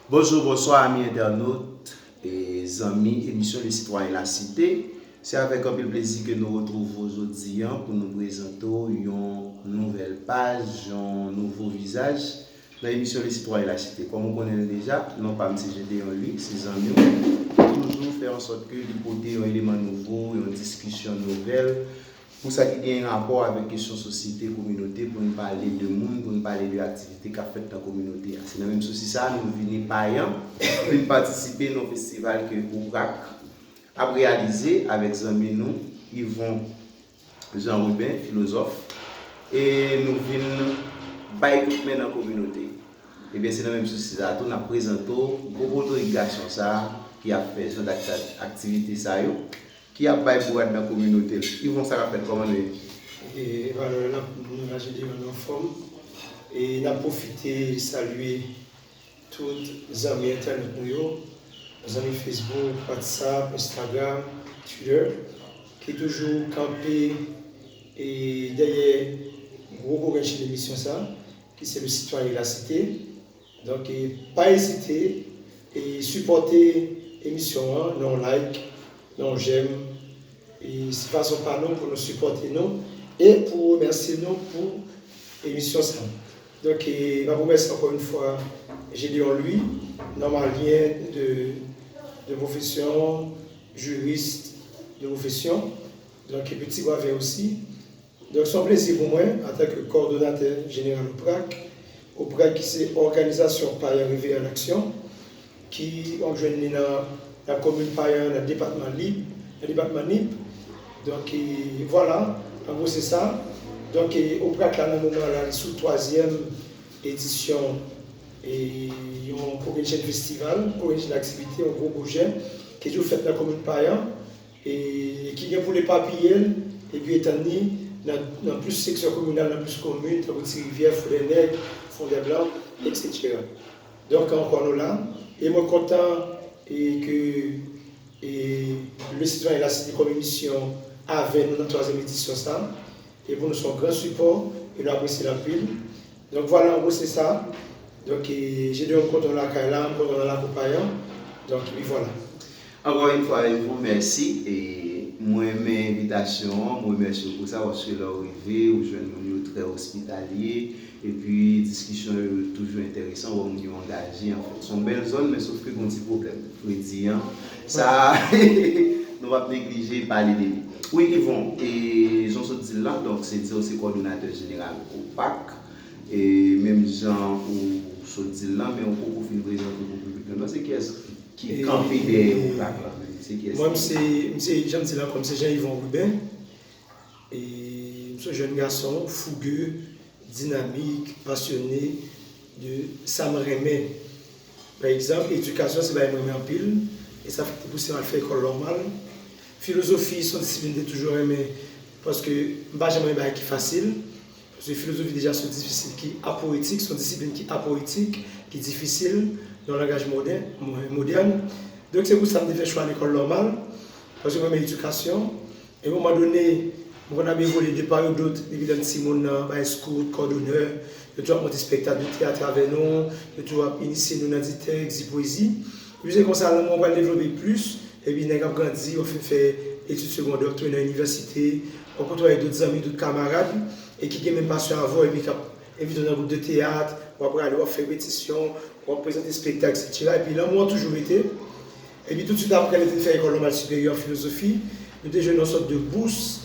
Bonjour, bonsoir amis internautes et amis émission Les Citoyens de la Cité. C'est avec un peu de plaisir que nous retrouvons aujourd'hui pour nous présenter une nouvelle page, un nouveau visage dans l'émission Les Citoyens de la Cité. Comme on connaît déjà, non pas M. GD en lui, ses amis, toujours faire en sorte que l'hypothèse un élément nouveau, une discussion nouvelle. Pour ça qui a un rapport avec la question société, communauté, pour nous parler de monde, pour nous parler de l'activité qu'a fait dans la communauté. C'est la même chose ça, nous venons payants pour participer au festival que Ourac a réalisé avec Zami nous, Yvon Jean-Rubin, philosophe, et nous venons pas écouter dans la communauté. Et bien c'est la même chose ça, nous avons présenté beaucoup d'autorisation ça qui a fait cette activité ça qui a pas pour être dans la communauté. Ils vont ça faire comment et voilà, là j'ai dit en forme et on a profité de saluer tous les amis internet les amis Facebook, WhatsApp, Instagram, Twitter qui est toujours campé et derrière gros de l'émission ça qui c'est le citoyen de la cité. Donc pas hésiter et supporter l'émission, non like, non j'aime. Et c'est façon par nous pour nous supporter nous et pour remercier nous pour l'émission ça. Donc je vous remercie encore une fois, j'ai dit en lui, normalien de profession, juriste de profession, donc petit Guavet aussi. Donc c'est un plaisir pour moi en tant que coordonnateur général au PRAC qui c'est organisation par arriver en action, qui ont joint dans la commune par dans le département libre, le département libre. Donc voilà, en gros c'est ça. Donc au PRAC là, dans le moment là, sous troisième édition et on pour un festival, pour une activité, un gros projet qui est toujours fait dans la commune Payan et qui vient pour les papillers et puis étant donné dans plus section communale, dans plus commune, dans les rivières, Fondé-Nègre, Fondé-Blanc, etc. Donc encore nous là, et moi content et que le citoyen et la cité comme émission avec nous dans la troisième édition ça, et pour nous son grand support, et nous apprécions la pile. Donc voilà, en gros c'est ça. Donc j'ai dit un compte dans la Kaila, un compte dans la Copayan. Donc voilà. Encore une fois, je vous remercie et moi mes invitations, moi merci pour ça parce que là arrivé, où je suis très hospitalier et puis discussion toujours intéressant, où on est engagé en fait. Sont belles zones mais sauf que un petit problème. Faut dire ça nous va négliger parler de lui. Oui, Yvon, et Jean Sotil là, donc c'est coordonnateur général au PAC et même Jean ou Sotil là, mais on peut vous présenter pour le public. C'est qui est-ce qui campe des PAC là? Moi, c'est Jean Sotil là, comme c'est Jean-Yvon Rubin. Et je suis un jeune garçon, fougueux, dynamique, passionné de ça me remet. Par exemple, l'éducation, c'est pas moi en pile, et ça fait pousser à faire école normale. Philosophie, son discipline est toujours aimée parce que bah jamais pas qui facile. Parce que philosophie déjà sont difficile qui apoétique, son discipline qui apoétique, qui est difficile dans le langage moderne. Donc c'est pour ça que je fais choix à l'école normale parce que moi l'éducation et à un moment donné on a évolué de part ou d'autre, évidemment Simon bah scout, coordonneur, je dois monter spectacle de théâtre avec nous, je dois initier nous dans des textes, des poésie. Puis c'est comme ça on va développer plus. Et puis, on a grandi, on fait études secondaires, on est à l'université, on côtoie avec d'autres amis, d'autres camarades, et qui ont même passion à voir, et puis invite dans un groupe de théâtre, on va aller faire répétition, on va présenter des spectacles, etc. Et puis là, moi, toujours été. Et puis tout de suite après, j'ai fait l'école normale supérieure en philosophie, j'ai joué une sorte de bourse,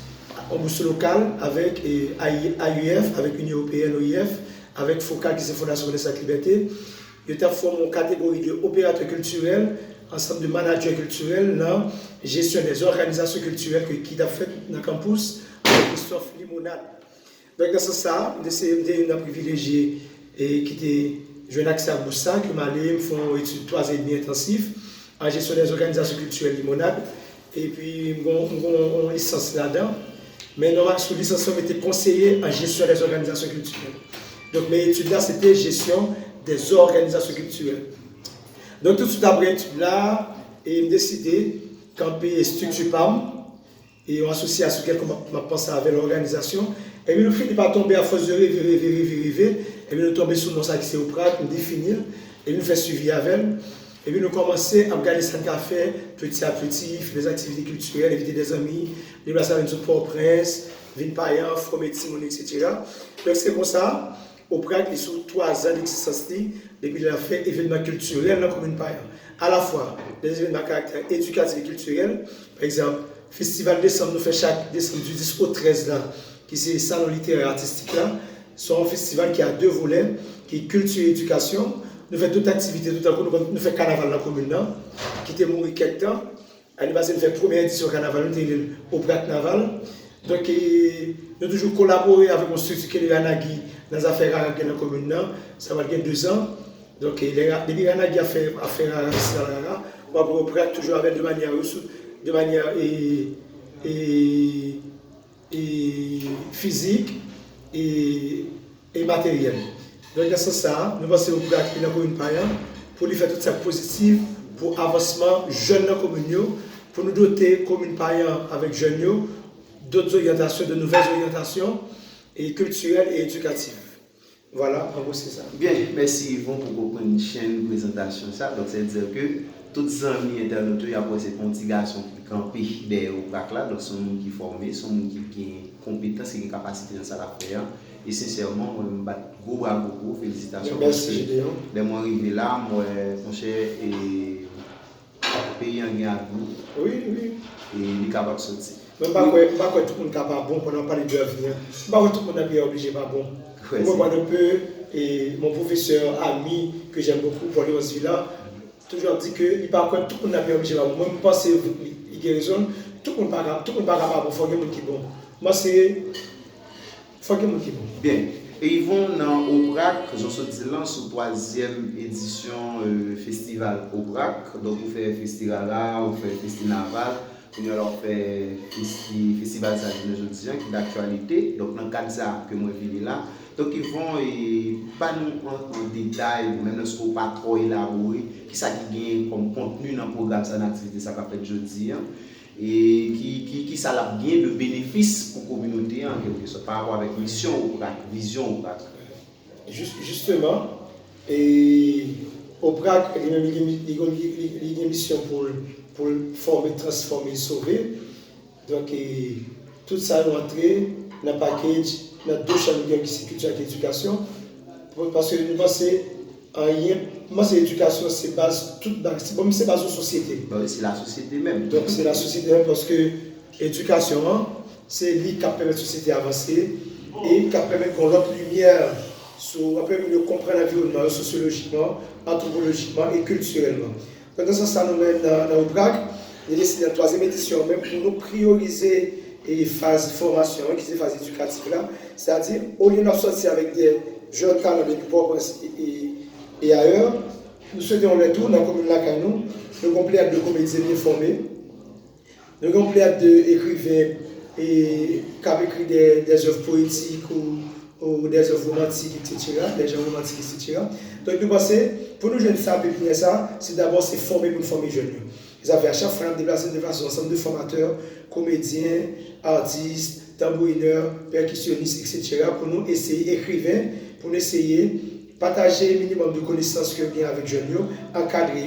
en bourse locale, avec AUF, avec Union Européenne, OIF, avec FOCAL, qui est Fondation Renaissance Liberté. J'ai formé une catégorie d'opérateurs culturels, ensemble de managers culturels dans la gestion des organisations culturelles qui a fait dans le campus avec Christophe Limonade. Donc, dans ce sens, j'ai un privilégié et qui j'ai un accès à Boussa, qui m'a allé me faire une étude 3 ans et demi intensif en gestion des organisations culturelles Limonade. Et puis, j'ai une licence là-dedans. Mais normalement, sous licence, j'étais conseiller en gestion des organisations culturelles. Donc, mes études là, c'était gestion des organisations culturelles. Donc tout de suite après là, j'ai décidé de camper structure PAM et on associe à ce qu'elle m'a pensé avec l'organisation. Et puis nous finissons par tomber à force de rêver. Et puis nous tombons sur nous ça qui c'est au prat, nous définir, et nous faire suivi avec elle. Et puis nous commençons à regarder ce qu'on fait petit à petit, faire des activités culturelles, inviter des amis, déplacer avec nous Port-au-Prince, Ville-Payan, Frométimon, etc. Donc c'est comme ça, au Prague, il y a sur 3 ans d'existence, depuis qu'il a fait événements culturels dans la commune Payan. À la fois des événements à caractère éducatif et culturel, par exemple, Festival décembre, nous fait chaque décembre du 10 au 13 là, qui c'est salon littéraire artistique là, c'est un festival qui a 2 volets, qui est culture et éducation. Nous faisons d'autres activités, tout à coup, nous faisons carnaval dans la commune là, qui était mort quelques temps. L'année passée, nous faisons la première édition carnaval, nous sommes au Prague Naval. Donc, nous avons toujours collaboré avec une structure qui est Ranagui dans les affaires arabes dans la commune. Ça va faire 2 ans. Donc, depuis Ranagui a fait affaires arabes dans la on va pour Prague toujours avec de manière physique et matérielle. Donc, dans ce sens, nous passons au Prague dans la commune Payan pour lui faire tout ça positif pour avancement jeune dans la commune, pour nous doter la commune Payan avec jeunes. D'autres orientations, de nouvelles orientations et culturelles et éducatives. Voilà, en gros c'est ça. Bien, merci Yvon pour une chaîne de présentation. Ça. Donc, c'est-à-dire que tous les amis internautes, il y a ces petits garçons qui campent derrière au Prague là, donc sont gens qui sont formés, sont gens qui ont compétences et capacité dans ça à faire. Et sincèrement, je me bats gros bravo, félicitations. Merci Gédéon. Dès moi arrivé là, moi, mon cher, et pays en gain à vous. Oui. Et il est capable de sortir. Je ne sais pas que tout le monde n'est pas bon pendant parler de l'avenir. Je ne sais pas que tout le monde est obligé pas bon. Moi, un peu, et mon professeur, ami, que j'aime beaucoup, pour aller au là, toujours dit que tout le monde n'est obligé pas bon. Moi, je pense que c'est guérison, tout le monde n'est pas bon, il faut que monde qui est bon. Moi, c'est. Il faut que monde qui est bon. Bien. Et ils vont dans Aubrac, j'en suis là, sur la 3e édition festival Aubrac. Donc, vous faites festival là, vous faites festival naval. On leur fait festival de aujourd'hui qui est d'actualité. Donc, dans le cadre de ça que moi je vis là, donc ils vont pas nous en détail, même dans ce qu'on pas trop élaboré, qui ça qui gagne comme contenu dans le programme, ça l'activité ça qu'a fait aujourd'hui, et qui ça a bien de bénéfices pour la communauté, en quelque sorte, par rapport avec mission ou vision ou Justement, et au Prague, il y a une mission pour former, transformer, sauver. Donc, tout ça est entré dans le package, dans 2 chaînes qui sont culture et éducation. Parce que nous pensons, moi, c'est l'éducation, c'est base, c'est base de la société. C'est la société même. Donc, c'est la société même parce que l'éducation, c'est lui qui permet la société d'avancer et qui permet qu'on ait l'autre lumière sur, de comprendre l'environnement sociologiquement, anthropologiquement et culturellement. Donc, dans ce sens, nous même dans le Prague, nous avons décidé dans la 3e édition, même pour nous prioriser les phases formation, qui sont les phases éducatives là, c'est-à-dire, au lieu de sortir avec des jeunes talents de Port-au-Prince et ailleurs, nous souhaitons les tours dans la commune de nous avons plein de comédiens bien formés, nous avons plein d'écrivains qui ont écrit des œuvres poétiques ou des œuvres romantiques, etc., des gens romantiques, etc. Donc, nous pensons, pour nous jeunes, ça, c'est d'abord former pour nous former jeunes. Ils avaient à chaque fois déplacé de façon ensemble de formateurs, comédiens, artistes, tambourineurs, percussionnistes, etc., pour nous essayer, écrivains, pour nous essayer de partager le minimum de connaissances que nous avons avec jeunes, encadrer,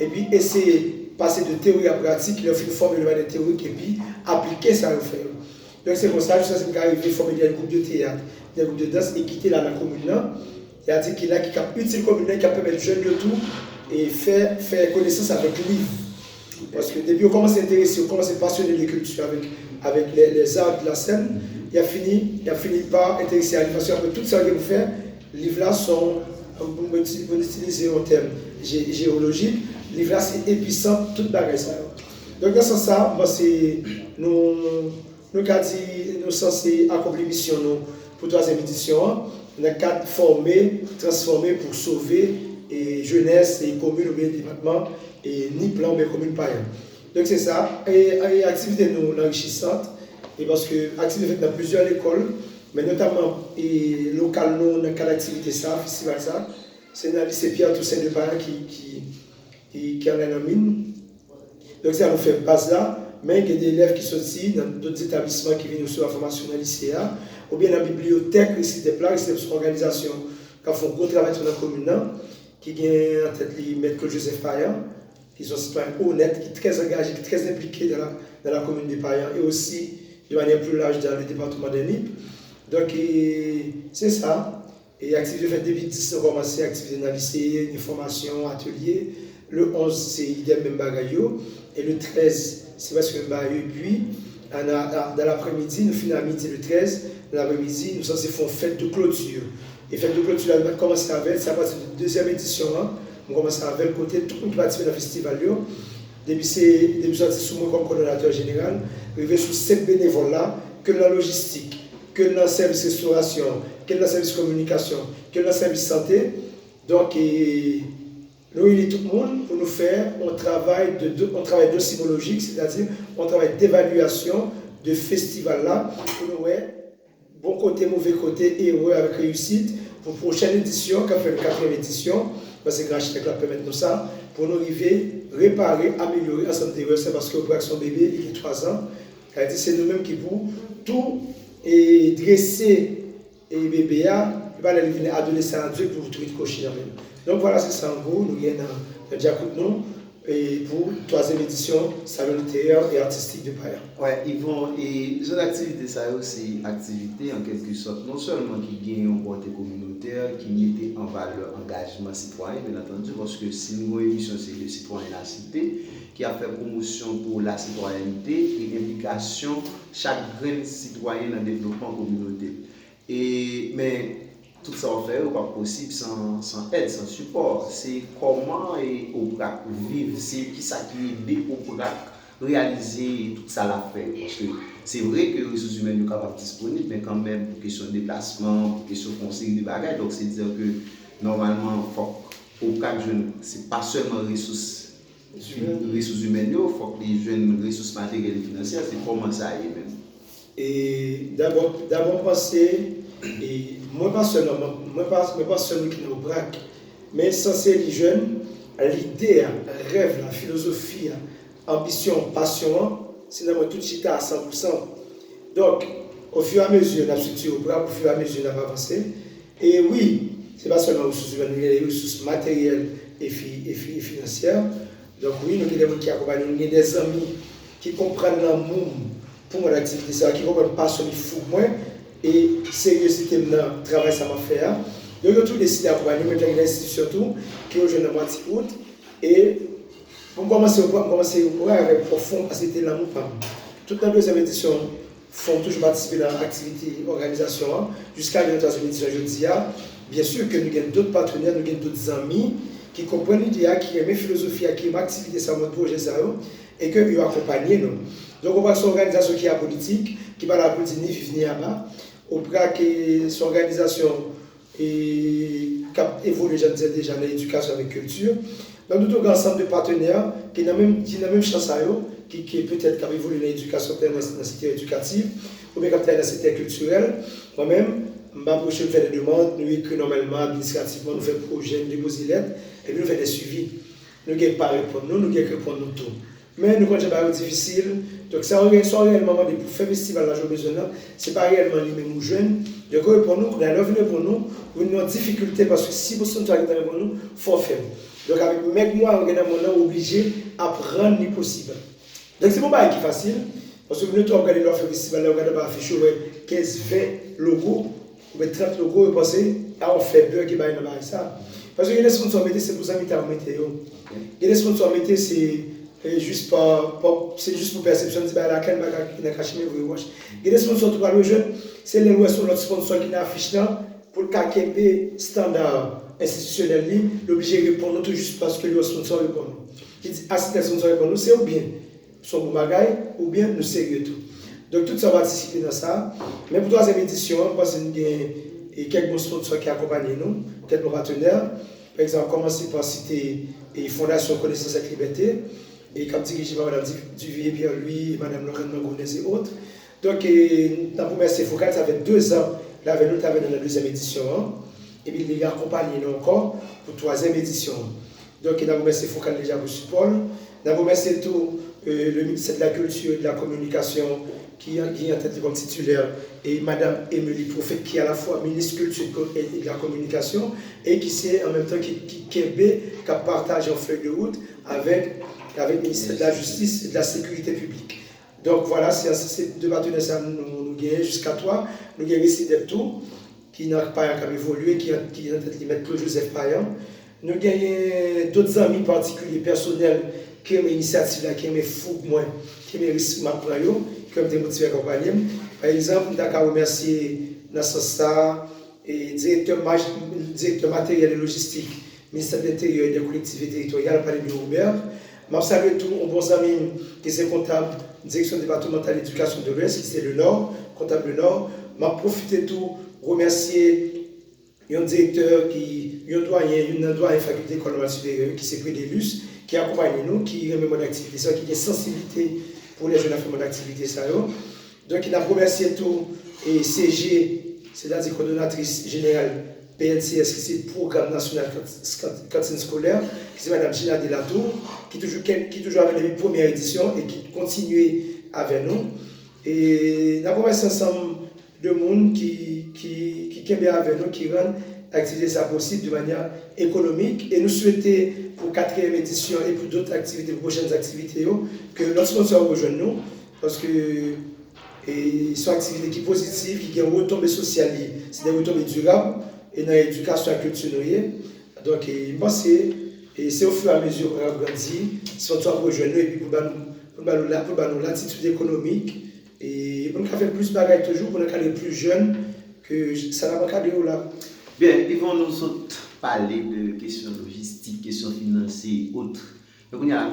et puis essayer de passer de théorie à pratique, leur faire former de théorique et puis appliquer ça au faire. Donc c'est pour ça que je suis arrivé à former des groupes de théâtre, des groupes de danse et quitter là la commune là. Il a dit qu'il a utile commune qui a permis aux jeunes de tout et faire connaissance avec lui. Parce que depuis qu'on commence à s'intéresser, on commence à passionner de culture avec les arts de la scène, il a fini par intéresser à l'animation. Après tout ça que vous faites, les livres là sont, pour utiliser un terme géologique, les livres là c'est épuisant, toute bagarre ça. Donc dans ce sens, moi c'est nous sommes censés accomplir mission pour la 3e édition. Nous avons former, transformer pour sauver et jeunesse et communes ou bien département et ni plan mais commune païenne. Donc c'est ça. Et activité nous enrichissante et parce que activité faite dans plusieurs écoles, mais notamment et local nous dans quelle activité ça, festival ça, c'est dans le lycée Pierre Toussaint de Paris qui en est en mine. Donc ça nous fait base là. Mais il y a des élèves qui sont ici dans d'autres établissements qui viennent sur la formation dans le lycée, ou bien dans la bibliothèque, ici des plans, ici des organisations qui font un gros travail sur la commune, qui ont en tête les maîtres Claude Joseph Payan, qui sont citoyens honnêtes, qui sont très engagés, qui sont très impliqués dans la commune de Payan et aussi de manière plus large dans le département de Nip. Donc c'est ça. Et activité fait depuis 10 ans, commencé activité dans le lycée, une formation, atelier. Le 11, c'est idem même bagayo. Et le 13, c'est parce que bagayo. Et puis, dans l'après-midi, nous finissons à midi le 13. Dans l'après-midi, nous sommes fait une fête de clôture. Et fête de clôture, on va commencer avec, c'est à partir de la deuxième édition. On commence avec le côté tout le monde qui participe dans le festival. Depuis sorti sous moi comme coordonnateur général, je vais sur 7 bénévoles là, que la logistique, que dans le service restauration, que dans le service communication, que dans le service santé. Donc, nous il est tout le monde pour nous faire un travail docimologique, c'est-à-dire un travail d'évaluation de festival là, pour nous voir bon côté, mauvais côté et heureux avec réussite. Pour la prochaine édition, qui a fait la 4e édition, parce que Grand Chèque permet nous ça, pour nous arriver, réparer, améliorer ensemble des c'est parce que pour son bébé, il a 3 ans, c'est nous-mêmes qui pour tout et dresser et bébé, il va aller venir adolescent adulte pour tout cocher. Donc voilà, c'est ça en gros, nous y a Diacoute et pour la 3e édition, salon littéraire et artistique de Payan. Ouais, ils vont, et les activités, ça aussi, activités en quelque sorte, non seulement qui gagnent un portée communautaire, qui mettent en valeur engagement citoyen, bien entendu, parce que si nous avons une émission, c'est le citoyen et la cité, qui a fait promotion pour la citoyenneté et l'implication chaque grain citoyen dans le développement communautaire. Mais tout ça on fait, n'est pas possible sans aide, sans support. C'est comment on peut vivre, c'est qui ça qui aide pour réaliser tout ça la fait. Parce que c'est vrai que les ressources humaines sont capables disponibles, mais quand même pour question de déplacement, pour question de conseil de bagages. Donc c'est dire que normalement, pour chaque jeune, ce n'est pas seulement les ressources humaines, il faut que les jeunes ressources matérielles et financières, c'est comment ça y est même. Et d'abord penser, et moi pas seulement qui nous braque, mais censé les jeunes, l'idée, le rêve, la philosophie, ambition, passion, c'est dans tout chita à 100%. Donc, au fur et à mesure, on a structuré au bras, au fur et à mesure, on a avancé. Et oui, ce n'est pas seulement les ressources humaines, il y a les ressources matérielles et financières. Donc oui, nous avons des gens qui accompagnent, nous avons des amis qui comprennent l'amour pour l'activité, qui comprennent pas passion, il faut moins, et sérieuxité dans le travail ça m'a fait. Donc nous avons tout décidé d'accompagner, nous avons des institutions surtout qui ont joué dans moitié août. Et pour commencer avec profond, parce que c'était l'amour pour nous. Toute la 2e édition font toujours participer dans l'activité organisation jusqu'à la 3e édition jeudi. Bien sûr que nous avons d'autres partenaires, nous avons d'autres amis qui comprennent l'idée, qui aiment la philosophie, qui aiment l'activité sur notre projet, et que nous accompagnent nous. Donc, on voit son organisation qui est politique, qui va la politique ni vivre ni à bas. On voit que son organisation qui évolue, je disais déjà, dans l'éducation avec culture. Donc, nous avons un ensemble de partenaires qui ont la même chance à eux, qui peut-être qui évolué dans l'éducation, dans la cité éducative, ou bien dans la cité culturelle. Moi-même, je m'approche de faire des demandes, nous écrivons normalement, administrativement, nous faisons des projets, nous déposons des lettres, et puis nous faisons des suivis. Nous ne pouvons pas répondre, nous ne pouvons répondre nous tout. Mais nous, quand c'est pas difficile, donc ça soit réellement pour faire festival, la journée, ce n'est pas réellement les mêmes jeunes. Donc pour nous, on a l'avenir pour nous, on a une difficulté parce que si vous êtes arrivé pour nous, il faut faire. Donc avec moi, on est obligé à prendre le possible. Donc c'est pas qui est facile, parce que nous avons regardé leur festival, nous avons affiché 15-20 logos. Ou 30 logos et penser à on fait beurre qui va dans ça. Parce que les sponsors métiers, c'est pour ça que vous météo. Les sponsors métiers, c'est juste pour perception de la canne qui n'a caché mes voyages. Et les sponsors tout le jeune, c'est les lois sur notre sponsor qui n'a affiché pour le KKP standard institutionnel, l'obligé de répondre tout juste parce que le sponsor répond. Qui dit ah si le sponsor répond nous, c'est ou bien son bon bagage ou bien nous sérieux tout. Donc tout ça va participer dans ça. Mais pour la 3e édition, je pense qu'il y a quelques bons sponsors qui accompagnent nous, quelques partenaires. Par exemple, commencer par citer la Fondation Connaissance et Liberté, et comme dirigé par Mme Duvier, Pierre-Louis, Mme Lorraine Mangonès et autres. Donc, dans la première focale, ça fait 2 ans, là, nous avons dans la 2e édition. Et puis, il a accompagné nous encore pour la 3e édition. Donc, dans la première focale déjà pour support. Dans la première tout le ministère de la Culture et de la Communication, qui est en tête comme titulaire, et Madame Émilie Prophète, qui est à la fois ministre Culture et de la Communication, et qui c'est en même temps qui partage en feuille de route avec le ministère de la Justice et de la Sécurité publique. Donc voilà, c'est deux partenaires que nous gagnons jusqu'à toi. Nous gagnons ici des tours qui n'ont pas évolué, qui est en tête de mettre Claude Joseph Payan. Nous gagnons d'autres amis particuliers, personnels, qui aiment l'initiative, qui aiment fougue moins, qui aiment risque macroyo, qui aiment motiver à accompagner. Par exemple, nous avons remercié Nassasta et directeur matériel et logistique, ministère de l'Intérieur et des collectivités territoriales, par le bureau Robert. Je salue tous mes bons amis qui sont comptables, direction départementale d'éducation de l'Ouest, qui c'est le Nord, comptable le Nord. Je profite de tout remercier un directeur, un doyen faculté d'école normale supérieure, qui s'est pris des LUS, qui accompagne nous, qui remet mon activité, qui a une sensibilité pour les jeunes à faire mon activité. Donc, il a remercié tout et CG, c'est-à-dire coordonnatrice générale PNCS, qui c'est le Programme national cantine scolaire, qui c'est Mme Gina Delatour, qui toujours avait la première édition et qui continue avec nous. Et nous avons remercié ensemble de monde qui est bien avec nous, qui rend l'activité ça possible de manière économique. Et nous souhaitons pour la 4e édition et pour d'autres activités, pour prochaines activités, que notre sponsor rejoigne nous, parce que sont activités qui sont positives, qui ont retombées sociales, c'est des retombées durables, et dans l'éducation et la culture. Donc, je pense que c'est au fur et à mesure qu'on a grandi, sponsor rejoigne nous, et puis pour nous l'attitude économique, et pour nous faire plus de bagages toujours, pour nous faire plus jeunes, que ça n'a pas qu'à dire là. Bien, ils vont nous parler de questions logistiques, questions financières et autres. Donc, on y a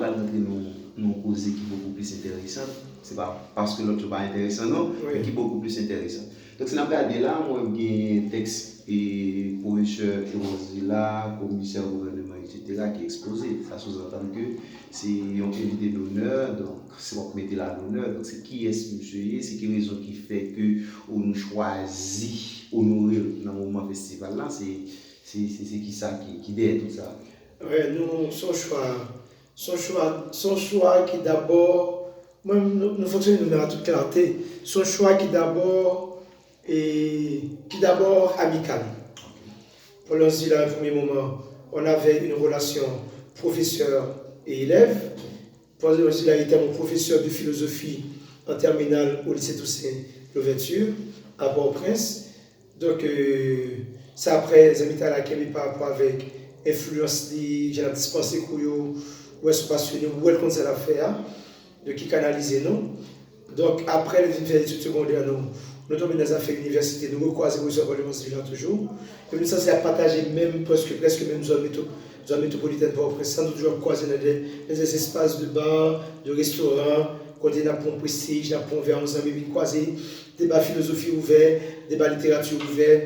nous causer qui est beaucoup plus intéressant. Ce n'est pas parce que l'autre n'est pas intéressant, non, mais qui est beaucoup plus intéressant. Donc, si on regarde là, moi, j'ai un texte et professeur Erosila, commissaire au gouvernement, etc., qui est exposé. Ça sous-entend que c'est un invité d'honneur, donc c'est pour mettre là l'honneur. Donc, c'est qui est-ce monsieur, c'est quelle raison qui fait que nous choisit honorer dans le moment festival là, c'est qui ça qui derrière tout ça. Oui, nous, son choix qui d'abord, nous fonctionnons dans toute clarté, son choix qui d'abord amical. Pour l'instant, dans un premier moment, on avait une relation professeur et élève. Pour l'instant, il était mon professeur de philosophie en terminale au lycée Toussaint Louverture, à Port-au-Prince. Donc, ça après, les amis à laquelle par rapport avec influence, j'ai la dispensée Kouyo, où est-ce passionné, où est-ce qu'on s'est l'affaire, de qui canaliser nous. Donc, après les études secondaires, nous tombons dans les affaires université, nous recroisons sur le toujours. Et nous, ça, c'est à partager même, presque même zone métropolitaine Port-au-Prince, sans nous toujours croiser dans les espaces de bar, de restaurants, côté d'un pont prestige, d'un pont vers nos amis, croiser, débat philosophie ouvert, débat littérature ouvert.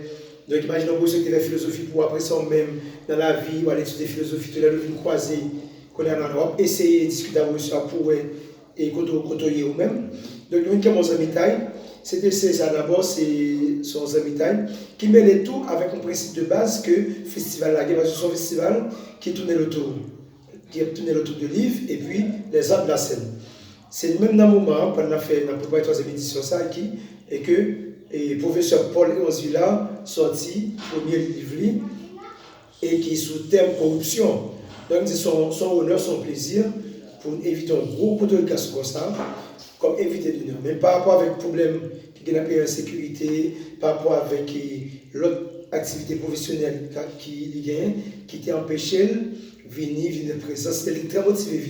Donc, imaginez vous qui fait philosophie pour après ça, même dans la vie, ou aller étudier philosophie, tout le monde croiser, qu'on est en Europe, essayer de discuter avec ça pour et côtoyer vous-même. Donc, nous, qui mon ami taille, c'était ça d'abord, c'est son ami taille, qui mêlait tout avec un principe de base que le festival là, parce que son festival qui tournait autour de livres et puis les arts de la scène. C'est le même moment, quand on a fait la première et 3e édition, ça, et que le professeur Paul Erosila sorti premier livre et qui est sous thème corruption. Donc c'est son honneur, son plaisir pour éviter un gros coup de casse comme ça, comme invité d'honneur. Même par rapport avec le problème qui est la sécurité, par rapport avec l'autre activité professionnelle qui était empêché de venir présence. C'était très motivé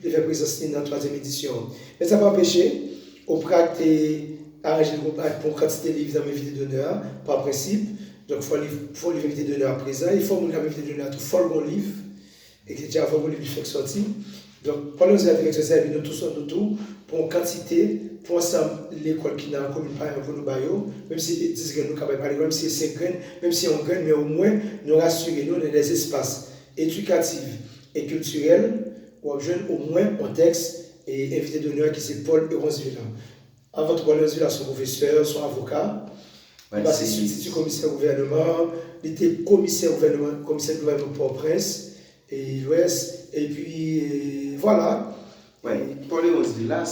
de faire présence dans la 3e édition. Mais ça n'a pas empêché, au prat arranger pour quantité de livres dans mes invités d'honneur, par principe. Donc, il faut les invités d'honneur à présent, il faut les invités d'honneur tout faut le livre, etc. Il faut le livre qui sorti. Donc, pendant que nous avons fait nous tous en tout, pour une quantité, pour ensemble, l'école qui n'a pas commune par pour nous bailler, même si 10 graines, nous ne pas même si 5 graines, même si on graine, mais au moins, nous rassurer nous dans des espaces éducatifs et culturels, où on jeune au moins un texte et invité d'honneur qui c'est Paul Erosvilla. Avant de Paul Erosvilla, son professeur, son avocat, il a été commissaire au gouvernement, il était commissaire au gouvernement Port-au-Prince et l'Ouest, et puis voilà. Ouais, Paul Léon là,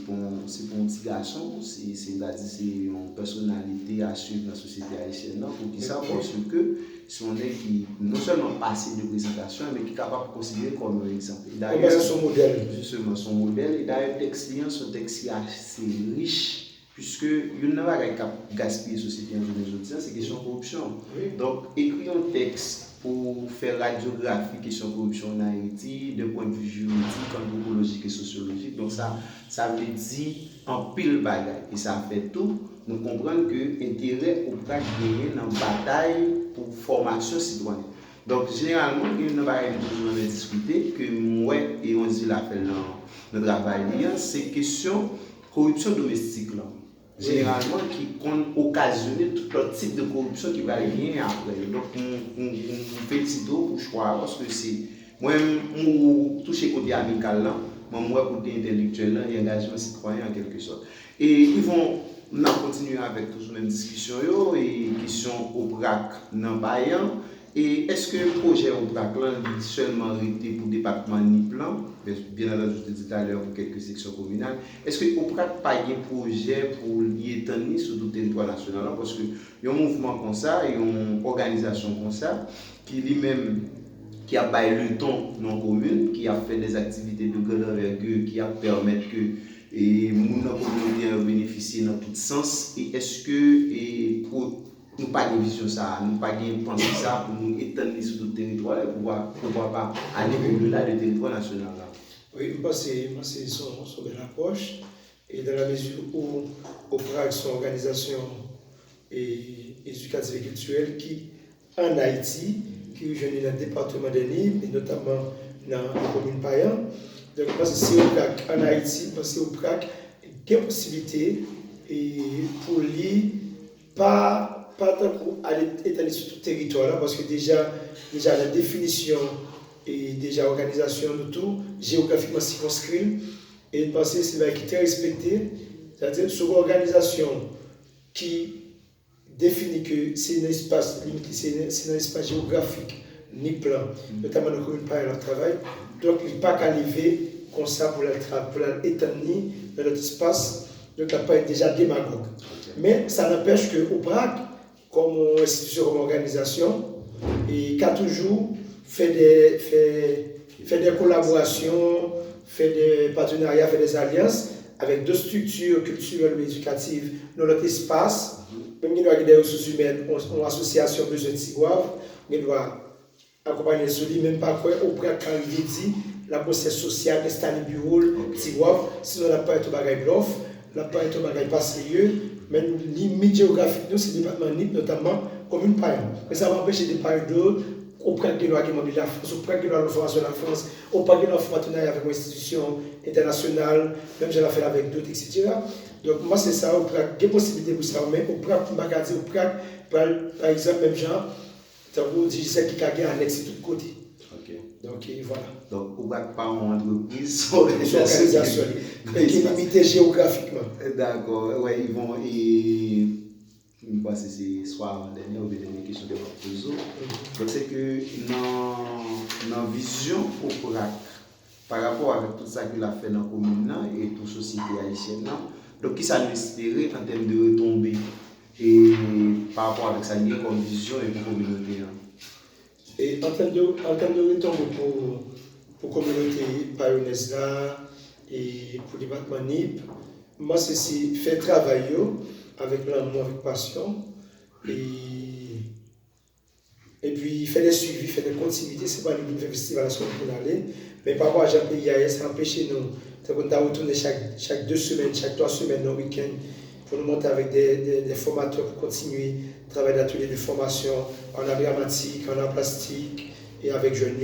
pour un petit garçon, c'est une personnalité à suivre dans la société haïtienne. Non, pour qui ça, parce que c'est un qui non seulement passé de présentation, mais qui est capable de considérer comme un exemple. D'ailleurs, c'est son modèle. Justement, son modèle. Et d'ailleurs, le texte, son texte est assez riche. Puisque il n'a pas gaspiller la société en journée, c'est question de corruption. Oui. Donc, écrire un texte pour faire radiographie question de corruption en Haïti, d'un point de vue juridique, anthropologique et sociologique. Donc, ça veut dire en pile bagaille. Et ça fait tout. Nous comprenons que l'intérêt au pas gagner dans la bataille pour formation citoyenne. Donc, généralement, il n'y a pas toujours discuter que moi et on dit la fait dans le travail, c'est question corruption domestique. Là. Généralement, qui compte occasionner tout autre type de corruption qui va venir après. Donc, on fait petit tour pour choix parce que c'est. Moi, je touche côté amical là, moi, côté intellectuel là, et engagement citoyen en quelque sorte. Et ils vont continuer avec toujours la même discussion et question au BRAC dans Bayan. Et est-ce que le projet au BRAC là est seulement arrêté pour le département Niplan, bien entendu, je te dis tout à l'heure pour quelques sections communales, est-ce que au BRAC pas un projet pour l'étendre sur tout le territoire national là, parce que y a un mouvement comme ça, il y a une organisation comme ça, qui lui-même qui a baillé le temps dans la commune, qui a fait des activités de grande envergure, qui a permis que les communauté bénéficient dans tout sens. Et est-ce que pour nous pas de vision ça, nous pas de penser ça pour nous étendre sur tout le territoire et pouvoir pas aller au-delà du territoire national là. Oui, moi c'est son belle approche. Et dans la mesure où au Prague, son organisation éducative et culturelle qui en Haïti, qui est dans le département de Nîmes et notamment dans la commune Payan. Donc, parce que c'est au Prague en Haïti, parce que au Prague, il y a une possibilité pour lui, pas tant pour aller étaler sur tout le territoire, là, parce que déjà la définition et déjà l'organisation de tout, géographiquement circonscrit, et parce que c'est là qui est très respecté, c'est-à-dire sur l'organisation qui définit que c'est un espace limité, c'est un espace géographique, ni plan, notamment dans la commune par le travail. Donc, il n'y a pas qu'à lever comme ça pour l'étendre dans notre espace, donc il n'a pas été déjà démagogue. Okay. Mais ça n'empêche qu'au BRAC, comme institution, comme organisation, il a toujours fait des collaborations, fait des partenariats, fait des alliances avec deux structures culturelles ou éducatives dans notre espace. Même si nous avons des ressources humaines, une association besoin de Tigouave, nous devons accompagner ce livre, même pas quoi, au BRAC, quand il dit, la procès sociale, installer bureau, Tigouave, sinon on n'a pas été au bagage bluff, on n'a pas été au bagage pas sérieux, mais limite géographique, nous, c'est le département NIP, notamment commune Payan. Mais ça va empêcher des parler d'autres, au BRAC de la France, au BRAC de la formation de la France, au BRAC de la partenariat avec une institution internationale, même je l'ai fait avec d'autres, etc. Donc, moi, c'est ça, au BRAC, il y a des possibilités pour ça, mais au BRAC, pour magasin, au BRAC, par exemple, même genre, tu as dit, c'est qui a gagné un ex de tous côtés. Donc, voilà. Donc, au BRAC, pas en entreprise, son organisation, qui est limitée géographiquement. D'accord, oui, ils vont. Je pense que c'est soit dernière ou dernière question de votre réseau. Donc, c'est que dans la vision au BRAC, par rapport avec tout ça qu'il a fait dans la commune et toute la société haïtienne, donc, qui ça nous espérait en termes de retombées et par rapport avec ça, comme vision et pour la communauté. Et en termes de retombées pour la communauté payonnaise et pour le département NIP, moi, c'est faire travail avec l'amour, avec passion, et puis faire des suivis, faire des continuités. Ce n'est pas le festival pour aller, mais par rapport à Jean-Pierre, ça empêche nous. On a retourné chaque 2 semaines, chaque 3 semaines, dans le week-end, pour nous monter avec des formateurs pour continuer à travailler d'ateliers de formation en art dramatique, en art plastique, et avec jeunes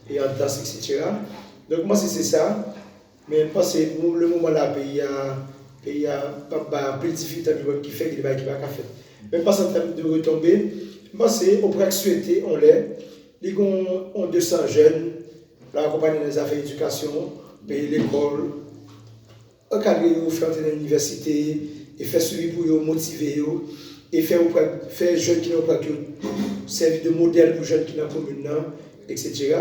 et en danse, etc. Donc, moi, c'est ça. Mais je pense que le moment là, il y a pas de difficulté qui fait que les bails qui ne pas faire. Même pas en termes de retombées, moi, c'est au BRAC souhaité, on l'est. Les gens ont 200 jeunes, l'accompagner dans les affaires d'éducation, payer l'école, encadrer, faire entrer dans l'université, et faire suivi pour eux, motiver eux, et faire jeunes qui n'ont pas servir de modèle pour jeunes qui n'ont pas commune, etc.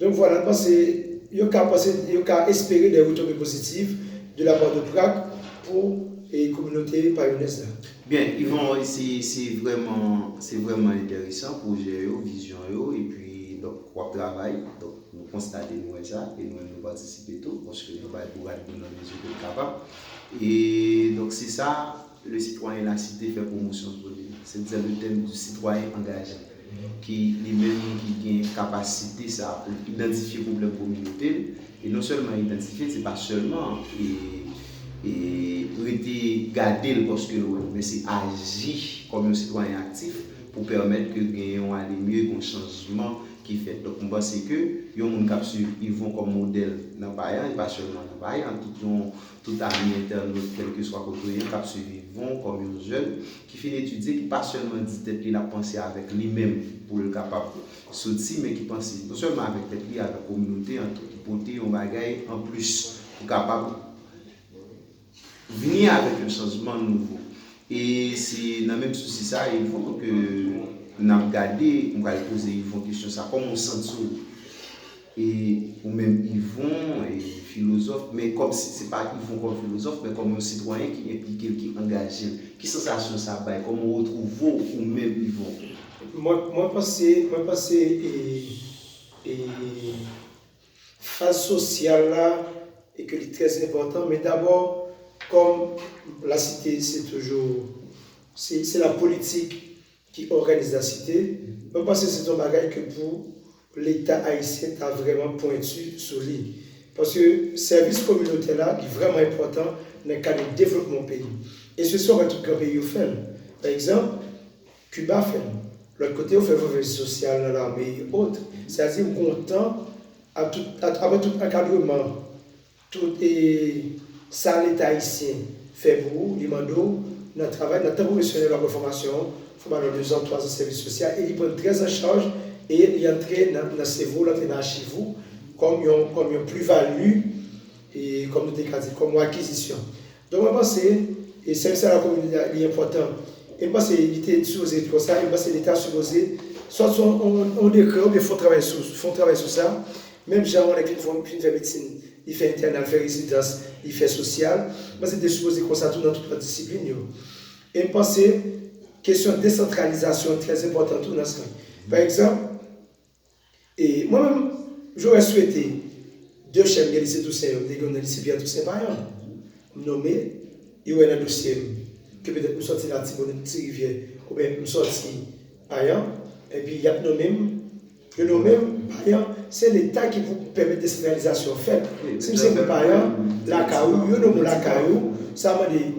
Donc voilà, moi, c'est il y a espérer des retombées positives de la part de Prague pour les communautés payonnaise. Bien, Yvon, c'est vraiment intéressant pour gérer vision et puis donc on travaille, donc nous constatons ça et nous participons tout parce que nous allons pouvoir dans la mesure de capable. Et donc c'est ça le citoyen la cité fait promotion de c'est-à-dire le thème du citoyen engagé qui lui-même qui a une capacité ça pour identifier le problème communautaire et non seulement identifier, c'est pas seulement et garder le poste que mais c'est agir comme un citoyen actif pour permettre que gagnons aller mieux un changement qui fait. Donc on pense que les gens qui vont comme modèle dans Payan et pas seulement dans Payan, tout ami internaute quel que soit côté qui suivent vont comme un jeune qui finit étudier qui pas seulement dit tête qu'il a pensé avec lui-même pour le capable sortir mais qui pense non seulement avec tête lui avec la communauté en tout qui porter un bagage en plus pour capable venir avec un changement nouveau. Et c'est dans le même souci ça, il faut que nous regardions, on va poser une question ça, comment on sent ça et ou même Yvon et philosophe, mais comme si c'est pas Yvon comme philosophe, mais comme un citoyen qui est impliqué, qui est engagé. Quelle sensation ça va, comment on retrouve vous ou même Yvon? Moi passer et phase sociale là et que c'est très important, mais d'abord comme la cité, c'est la politique qui organise la cité. Je pense que c'est un bagage que pour l'État haïtien a vraiment pointu sur lui. Parce que le service communautaire là est vraiment important dans le cadre du développement du pays. Et ce sont tout les pays fait. Par exemple, Cuba fait. L'autre côté, on fait le social dans l'armée et autres. C'est-à-dire qu'on tend avec tout encadrement, tout ça l'État haïtien fait pour vous, il demande notre travail, notre temps professionnel de formation, il faut avoir 2 ans, 3 ans de service social, et il prend très en charge et il entre dans le cerveau, il entre dans l'archive comme une plus-value et comme nous dit, comme acquisition. Donc, je pense que c'est ça la communauté est important. Et je pense qu'il était supposé comme ça, je pense que l'État supposé, soit on décret, ou bien font travailler sur ça, même genre, on a une fait médecine. Il fait internal, il fait résidence, il fait social. Moi, c'était supposé comme ça tout dans toute la discipline. Et je pense que la question de décentralisation est très importante dans ce cas. Par exemple, moi-même, j'aurais souhaité 2 chefs de lycée Toussaint, de lycée Pierre Toussaint par exemple, nommés, il y a un dossier que peut-être nous sortir la Rivière, ou bien nous sortir ailleurs, et puis il y a nommé. Que nous-mêmes, c'est l'État qui vous permet de décentralisation faite. Si vous êtes par exemple, la CAO, ça m'a dit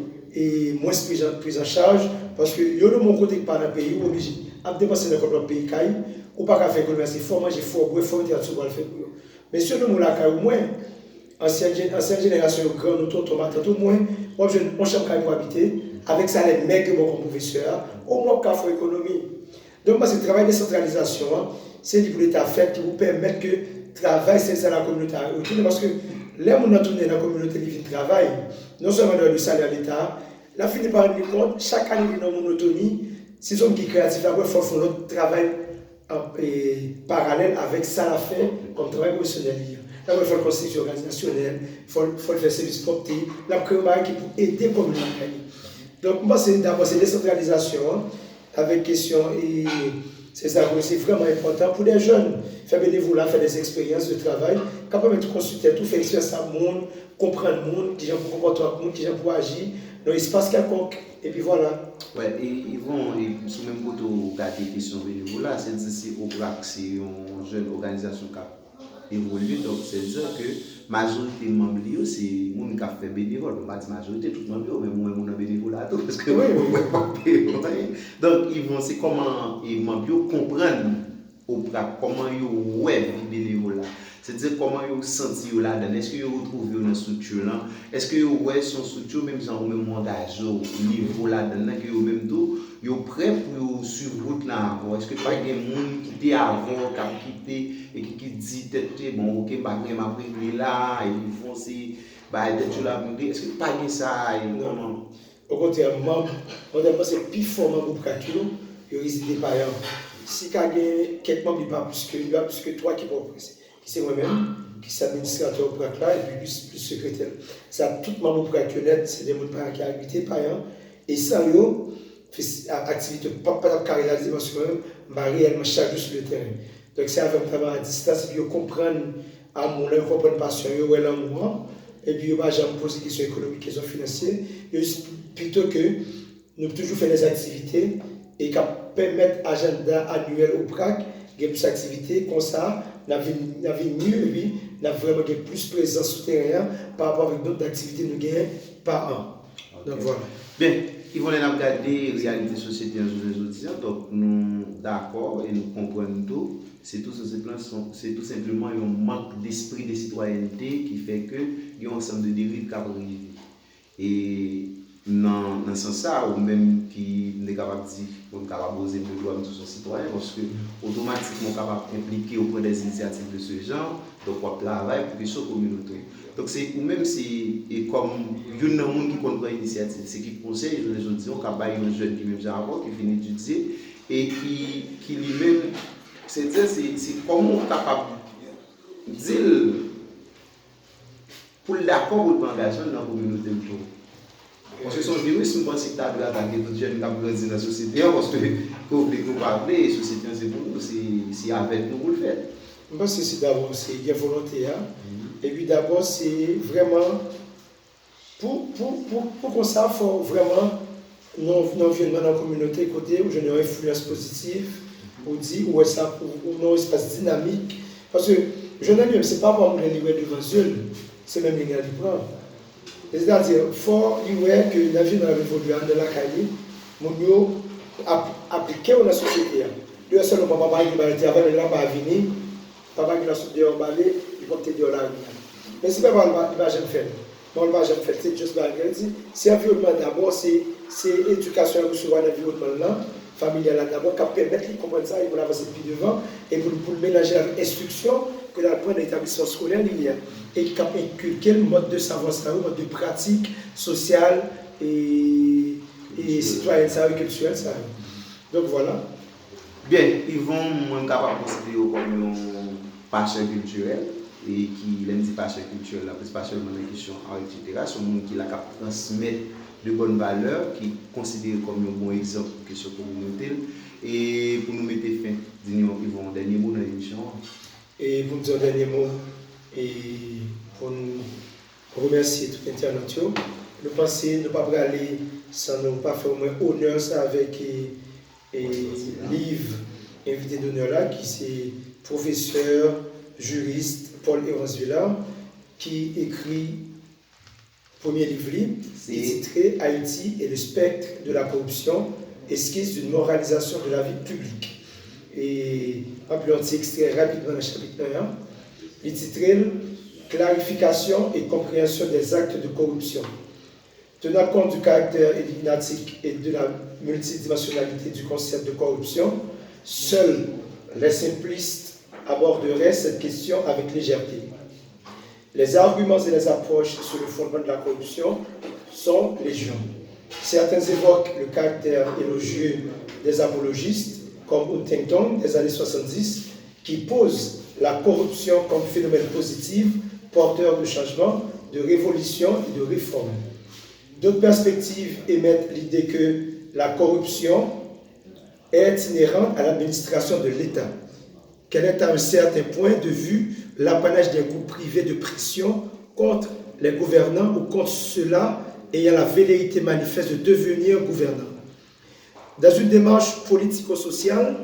moins prise en charge, parce que yo de mon côté par le pays, obligé à dépenser dans le pays caille, ou pas qu'à faire commerce, il faut manger, il faut boire, il faut faire tout pour le faire. Mais si nous la CAO moins, ancienne génération grande, autour tomate, tout moins, on cherche pour habiter, avec ça les mecs comme professeur, au moins qu'à faire économie. Donc, c'est le travail de décentralisation. C'est pour l'État fait qui vous permet que le travail c'est la communauté. Parce que les gens qui tourné dans la communauté qui travaillent, non seulement dans le salaire de l'État, la fini par rendre compte, chaque année dans la monotonie, si ils sont créatifs, il faut faire notre travail parallèle avec ça la fait comme travail professionnel. Là, il faut le constitution organisationnelle, il faut le faire service propre, la préparer qui pour aider la communauté. Donc, moi, c'est d'abord cette décentralisation avec question et. C'est ça, c'est vraiment important pour les jeunes. Faire bénévolat, faire des expériences de travail, capable de consulter, tout faire expérience à monde, comprendre le monde, qui gens pour comporter le monde, qui gens pour agir dans l'espace quelconque. Et puis voilà. Ouais, et ils vont, sur le même côté, regarder la question bénévolat, c'est-à-dire au BRAC, c'est une jeune organisation qui a évolué, donc c'est-à-dire que la majorité des membres, c'est les gens qui ont fait bénévole. On va dire majorité, tout le monde, mais moi, je suis bénévolat, parce que moi, je ne peux pas payer. Donc, ils vont, c'est comment les membres comprennent au BRAC, comment ils voient le bénévolat. C'est-à-dire comment ils sentent là-dedans. Est-ce qu'ils retrouvent dans la structure là? Est-ce qu'ils voient son structure, même si on même engagé au niveau là-dedans, que vous même tout, ils sont prêts pour suivre route là avant? Est-ce que pas des gens qui étaient avant, qui ont quitté et qui disent bon, ok, bah, je m'a pris là, et ils font c'est, bah, peut-être là, est-ce que pas ça? Non. Au contraire, on a pensé plus fort dans le groupe Kakilo, ils résident par exemple. Si quelqu'un membres, il n'y a pas plus que 3 qui vont presser. c'est moi-même, qui est administrateur au PRAC là, et puis plus secrétaire. Ça, tout membre au PRAC c'est des gens qui ont habité par an. Et ça, yo, fait activité, pas de réaliser parce que moi, réellement chaque jour sur le terrain. Donc, c'est avec travail à distance, et puis comprendre à mon œuvre, comprendre passion, yo, ouais, là, moi, et puis, yo, j'ai posé des questions économiques, questions financières, plutôt que nous toujours faire des activités et qui permettent l'agenda annuel au PRAC, il y a plus d'activités, comme ça, nous avons mieux, et puis, nous avons vraiment plus de présence sur le terrain par rapport avec d'autres activités que nous gagnons par an. Okay. Donc, voilà. Bien. Ils vont regarder la réalité société en réseau, donc nous d'accord et nous comprenons tout. C'est tout simplement un manque d'esprit de citoyenneté qui fait que il y a un ensemble de dérives qui arrivent. Et dans ce sens-là, ou même qui n'est capable de dire qu'on est capable de poser le droit de son citoyen, parce que automatiquement capable d'impliquer auprès des initiatives de ce genre, donc on travaille pour que ce soit communauté. Donc c'est ou même si comme il y a un monde qui prend l'initiative, c'est qui conseille les autres disons qu'il y a un jeune qui même avant qui finit d'étudier et qui lui-même c'est comment on est capable de dire pour l'accord ou l'engagement dans la communauté. Parce que son virus, je pense que tu as attaqué tout jeune qui a grandi dans la société parce que quand nous parlons, la société c'est pour nous, c'est avec nous pour le faire. Je pense que c'est d'abord c'est volonté. Et puis d'abord, c'est vraiment, pour qu'on sache, il faut vraiment, nous venons dans la communauté, côté où j'ai une influence positive, pour dire où est ça, où non espace dynamique. Parce que, je n'ai même, ce n'est pas pour les livrer devant eux, c'est même les gars du plan. C'est-à-dire, il faut dire que la vie dans la révolution de la Cali, nous appliquer à la société. Lui, seulement, papa qui va dire, avant de là, venir, papa qui va se dire, il va te dire là. Mais si papa ne va jamais faire, non, va jamais faire, c'est juste la réalité. C'est environnement d'abord, c'est éducation à recevoir l'environnement là, familial d'abord, qui permet de comprendre ça, il faut l'avancer plus devant, et pour le mélanger avec l'instruction que l'apprend dans l'établissement scolaire, il y a, et qui inculquer le mode de savoir, le mode de pratique sociale et citoyenne, culturelle. Donc voilà. Bien, ils vont moins capables de considérer comme une passion culturelle. Et qui l'aime dit passion culturelle, pas seulement des questions art, etc. C'est un monde qui la transmettre de bonnes valeurs, qui considère comme un bon exemple pour question communautaire. Et pour nous mettre fin, ils vont un dernier mot dans l'émission. Et pour nous dire un dernier mot, et pour nous remercier tout l'internaute, nous pensons ne pas aller sans ne pas faire au moins honneur ça avec Livre invité d'honneur là, qui c'est professeur, juriste, Paul Hérence Villard, qui écrit premier livre, titré Haïti et le spectre de la corruption, esquisse d'une moralisation de la vie publique. Et un petit extrait rapidement dans le chapitre 1, il titré Clarification et compréhension des actes de corruption. Tenant compte du caractère énigmatique et de la multidimensionnalité du concept de corruption, seuls les simplistes aborderaient cette question avec légèreté. Les arguments et les approches sur le fondement de la corruption sont légion. Certains évoquent le caractère élogieux des apologistes, comme Huntington des années 70, qui pose la corruption comme phénomène positif, porteur de changement, de révolution et de réforme. D'autres perspectives émettent l'idée que la corruption est inhérente à l'administration de l'État, qu'elle est à un certain point de vue l'apanage des groupes privés de pression contre les gouvernants ou contre ceux-là ayant la velléité manifeste de devenir gouvernants. Dans une démarche politico-sociale,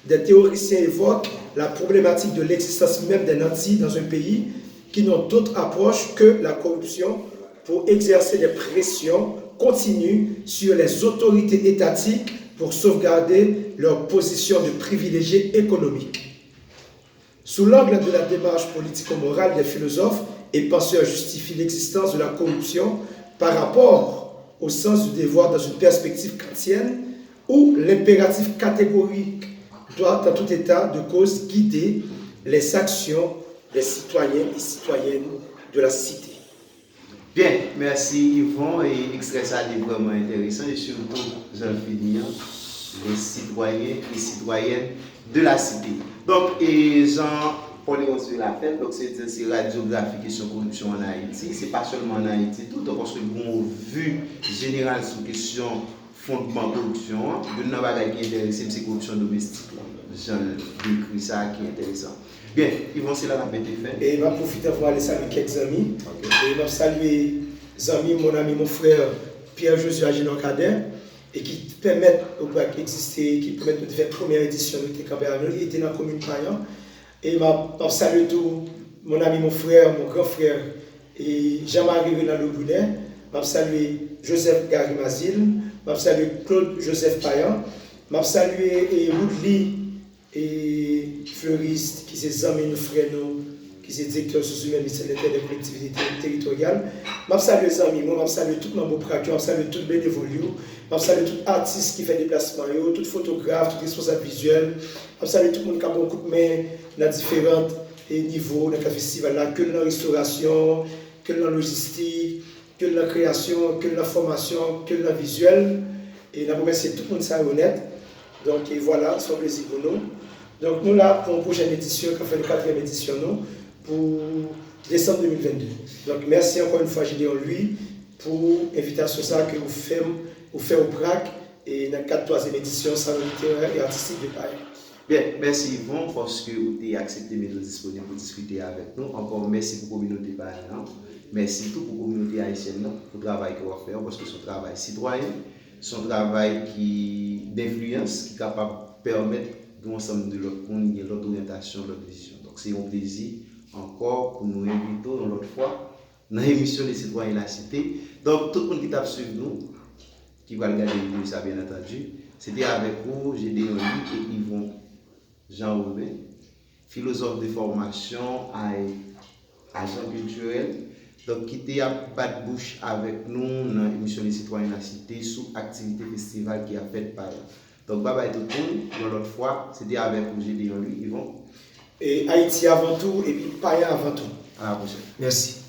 des théoriciens évoquent la problématique de l'existence même des nantis dans un pays qui n'ont d'autre approche que la corruption pour exercer des pressions continues sur les autorités étatiques pour sauvegarder leur position de privilégiés économiques. Sous l'angle de la démarche politico-morale, des philosophes et penseurs justifient l'existence de la corruption par rapport au sens du devoir dans une perspective kantienne où l'impératif catégorique doit, en tout état de cause, guider les actions des citoyens et citoyennes de la cité. Bien, merci Yvon, et extrait ça est vraiment intéressant et surtout Jean-Philippe, les citoyens et citoyennes de la cité. Donc, et Jean, Pauline sur la fête, donc c'est radiographie question corruption en Haïti. C'est pas seulement en Haïti, tout, parce que bon vue générale sur question fondement corruption, il y a un qui est intéressant, c'est corruption domestique. J'en décrit ça qui est intéressant. Bien, Yvon, c'est là la bête fait. Et je vais profiter pour aller saluer quelques amis. Okay. Et je vais saluer les amis, mon ami, mon frère Pierre-Josué Agenon Cadet, et qui permettent d'exister, qui permettent de faire la première édition de Campé avec nous. Il était dans la commune Payan. Et je vais saluer tout mon ami, mon frère, mon grand frère, et Jean-Marie Renan Lebounet. Je vais saluer Joseph Gary Mazil. Je vais saluer Claude Joseph Payan. Je vais saluer Woodley et fleuriste, qui sont amis, nos frères, qui sont directeurs ressources humaines, ministère des collectivités territoriales. Je salue les amis, je salue tout le monde pratique, je salue tout le bénévole, je salue tout artiste qui fait des déplacements, tout photographe, tout responsable visuel, je salue tout le monde qui a un coup de main dans différents niveaux dans le festival, là, que dans la restauration, que dans la logistique, que dans la création, que dans la formation, que dans la visuel. Et je remercie tout le monde, ça est honnête. Donc et voilà, c'est un plaisir pour nous. Donc nous là, pour une prochaine édition, qui fait la 4e édition, nous, pour décembre 2022. Donc merci encore une fois, Gédéon Louis, pour l'invitation que vous faites au PRAC et dans la 4e édition, salon littéraire et artistique de Paris. Bien, merci Yvon parce que vous avez accepté de disponible pour discuter avec nous. Encore merci pour la communauté parisienne. Merci tout pour la communauté haïtienne pour le travail que vous faites parce que c'est un travail citoyen, c'est un travail d'influence qui est capable de permettre l'ensemble de l'autre orientation, l'autre vision. Donc c'est un plaisir encore pour nous inviter dans l'autre fois dans l'émission des citoyens et la cité. Donc tout le monde qui tape sur nous, qui va regarder la vidéo, ça bien entendu, c'était avec vous, Gédéon Louis et Yvon Jean-Robin, philosophe de formation et agent culturel. Donc, qui était à pas de bouche avec nous dans l'émission des citoyens de la cité sous activité festival qui a fait par. Donc, bye bye tout le monde. Dans l'autre fois, c'était avec vous, Gédéon Louis, Yvon. Et Haïti avant tout, et puis Payan avant tout. À la prochaine. Merci.